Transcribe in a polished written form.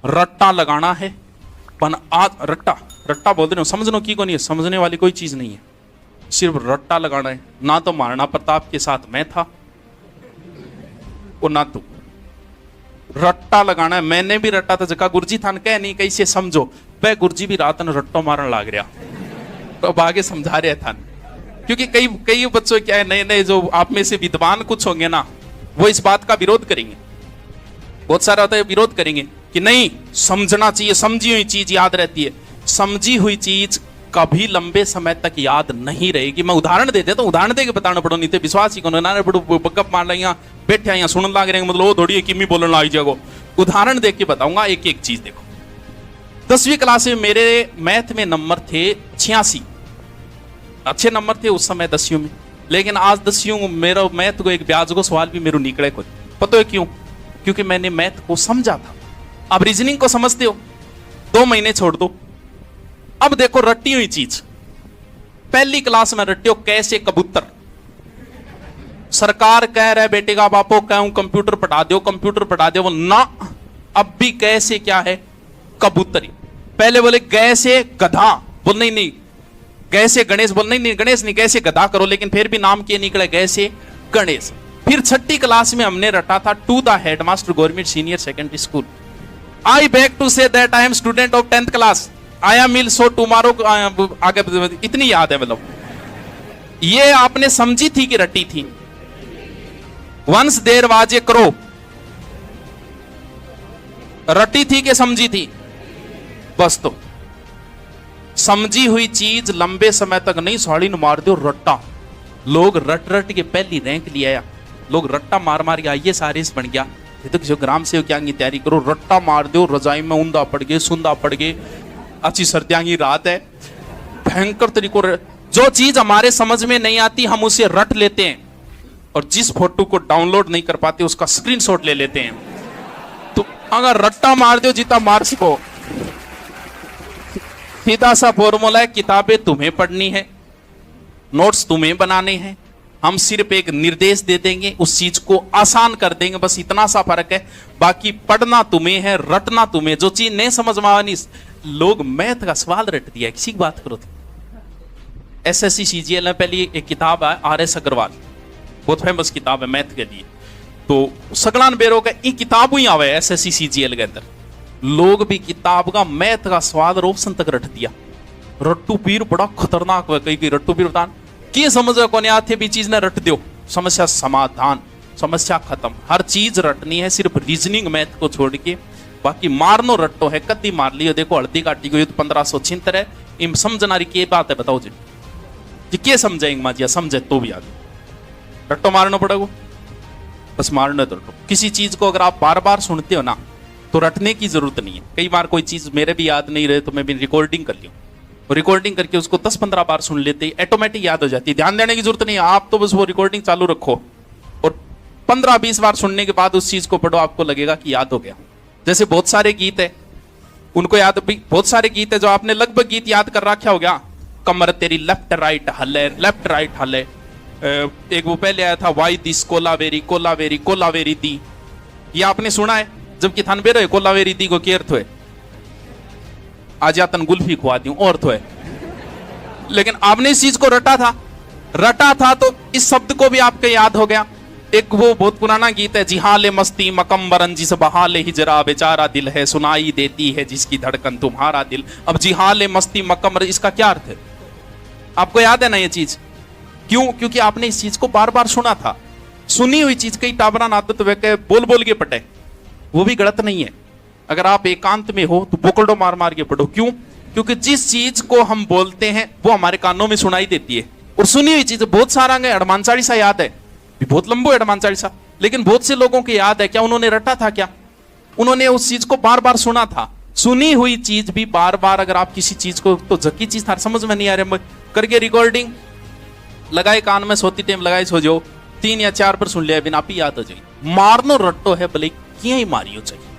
रट्टा लगाना है पन आज रट्टा रट्टा बोलते नहीं, समझनो की को नहीं है, समझने वाली कोई चीज नहीं है, सिर्फ रट्टा लगाना है। ना तो महाराणा प्रताप के साथ मैं था और ना तू, रट्टा लगाना है। मैंने भी रट्टा था, जगह गुरुजी थान कह नहीं कैसे समझो, वह गुरुजी भी रात में रट्टो मारन लाग रहा, तो अब आगे समझा रहे था। क्योंकि कई कई बच्चों क्या है, नए नए जो आप में से विद्वान कुछ होंगे ना, वो इस बात का विरोध करेंगे, बहुत सारे होता है विरोध करेंगे कि नहीं समझना चाहिए, समझी हुई चीज याद रहती है। समझी हुई चीज कभी लंबे समय तक याद नहीं रहेगी। मैं उदाहरण दे देता हूं, उदाहरण दे के बताना पड़ो, नहीं तो विश्वास ही को ना पड़ो, बकअप मार लिया बैठे यहाँ सुन लाग रहे, मतलब वो थोड़ी किमी बोलने लग जाएगा। उदाहरण दे के बताऊंगा एक एक चीज। देखो 10वीं क्लास में मेरे मैथ में नंबर थे 86, अच्छे नंबर थे उस समय 10वीं में, लेकिन आज 10वीं में मेरा मैथ को एक ब्याज को सवाल भी मेरे निकले कोई, पता है क्यों? क्योंकि मैंने मैथ को समझा था। अब रीजनिंग को समझते हो, 2 महीने छोड़ दो। अब देखो रट्टी हुई चीज, पहली क्लास में रट्टी हो कैसे कबूतर, सरकार कह रहा है बेटे का बापो कहूं कंप्यूटर पढ़ा दो, कंप्यूटर पढ़ा दो, वो ना अब भी कैसे क्या है कबूतरी। पहले बोले कैसे गधा, बोल नहीं कैसे गणेश, बोल नहीं गणेश नहीं कैसे गधा करो, लेकिन फिर भी नाम के निकले कैसे गणेश। फिर 6ठी क्लास में हमने रटा था to the headmaster government senior secondary school. I back to say that I am student of 10th class, I am will so tomorrow, आगे इतनी याद है। मतलब ये आपने समझी थी कि रटी थी। Once there was a crow, रटी थी कि समझी थी? बस तो समझी हुई चीज लंबे समय तक नहीं, साड़ी न मार दो रट्टा। लोग रट रट के पहली रैंक ले आया, लोग रट्टा मार मार के आइए सारे बन गया। ये तो किसी ग्राम सेवक की तैयारी करो, रट्टा मार दो, रजाई में ऊंधा पड़ गए, सुंदा पड़ गए, अच्छी सर्दियां की रात है, भयंकर तरीकों। जो चीज हमारे समझ में नहीं आती हम उसे रट लेते हैं, और जिस फोटो को डाउनलोड नहीं कर पाते उसका स्क्रीनशॉट ले लेते हैं। तो अगर रट्टा मार दो जितना मार सको, सीधा सा फॉर्मूला है, किताबें तुम्हें पढ़नी है, नोट्स तुम्हें बनाने हैं, हम सिर्फ एक निर्देश दे देंगे, उस चीज को आसान कर देंगे, बस इतना सा फर्क है। बाकी पढ़ना तुम्हें है, रटना तुम्हें। जो चीज नहीं समझ में आनी, लोग मैथ का सवाल रट दिया, किसी की बात करो तो। एसएससी सीजीएल में पहली एक किताब है आर.एस. अग्रवाल, बहुत फेमस किताब है मैथ के लिए, तो सगलान बेरो का ये किताब ही आवे एसएससी सीजीएल के अंदर। लोग भी किताब का मैथ का स्वाद और ऑप्शन तक रट दिया। रट्टू पीर बड़ा खतरनाक है, कई रट्टू पीर बतान की समझ कौन आते भी चीज ने रट दो, समस्या समाधान, समस्या खत्म। हर चीज रटनी है, सिर्फ रीजनिंग मैथ को छोड़ के, बाकी मारनो रट्टो है कद्दी मार लियो। देखो हल्दी काटी गई तो 1576 है, इम समझना रही के बात है, बताओ जी क्या समझेंगे माजिया, समझे तो भी आगे रट्टो मारना पड़ेगा, बस मारना तो रट्टो। किसी चीज को अगर आप बार बार सुनते हो ना तो रटने की जरूरत नहीं है। कई बार कोई चीज मेरे भी याद नहीं रहे तो मैं भी रिकॉर्डिंग कर लियो, रिकॉर्डिंग करके उसको 10-15 बार सुन लेते ही ऑटोमेटिक याद हो जाती है। ध्यान देने की जरूरत नहीं है, आप तो बस वो रिकॉर्डिंग चालू रखो और 15-20 बार सुनने के बाद उस चीज को पढ़ो, आपको लगेगा कि याद हो गया। जैसे बहुत सारे गीत है, उनको याद भी, बहुत सारे गीत है जो आपने लगभग गीत याद कर रखा हो गया। कमर तेरी लेफ्ट राइट हले, लेफ्ट राइट हले। एक वो पहले आया था वाई दिस कोलावेरी कोलावेरी कोलावेरी दी, ये आपने सुना है? जबकि थान बेरो कोलावेरी दी को केयर थो है, आज या तन गुल्फी खुआ दी और तो है, लेकिन आपने इस चीज को रटा था तो इस शब्द को भी आपके याद हो गया। एक वो बहुत पुराना गीत है, जिहाले मस्ती मकम्बरन जिस बहाले हिजरा बेचारा दिल है, सुनाई देती है जिसकी धड़कन तुम्हारा दिल। अब जिहाले मस्ती मकम्बर, इसका क्या अर्थ है? आपको याद है ना ये चीज? क्यों? क्योंकि आपने इस चीज को बार बार सुना था। सुनी हुई चीज कई टाबरान आदत वे बोल बोल के पटे, वो भी गलत नहीं है। अगर आप एकांत में हो तो बोकड़ो मार मार के पढ़ो। क्यों? क्योंकि जिस चीज को हम बोलते हैं वो हमारे कानों में सुनाई देती है, और सुनी हुई चीज बहुत सारा हनुमान चालीसा याद है, बहुत लंबो है हनुमान चालीसा, लेकिन बहुत से लोगों के याद है क्या? उन्होंने रटा था क्या? उन्होंने उस चीज को बार बार सुना था। सुनी हुई चीज भी बार बार, अगर आप किसी चीज को, तो जकी चीज था समझ में नहीं आ रही, करके रिकॉर्डिंग लगाए कान में, सोती टाइम लगाए सो जाओ, 3 या 4 पर सुन लिया बिना आप ही याद हो जाए। मारनो रट्टो है भले क्यों ही मारियो चाहिए।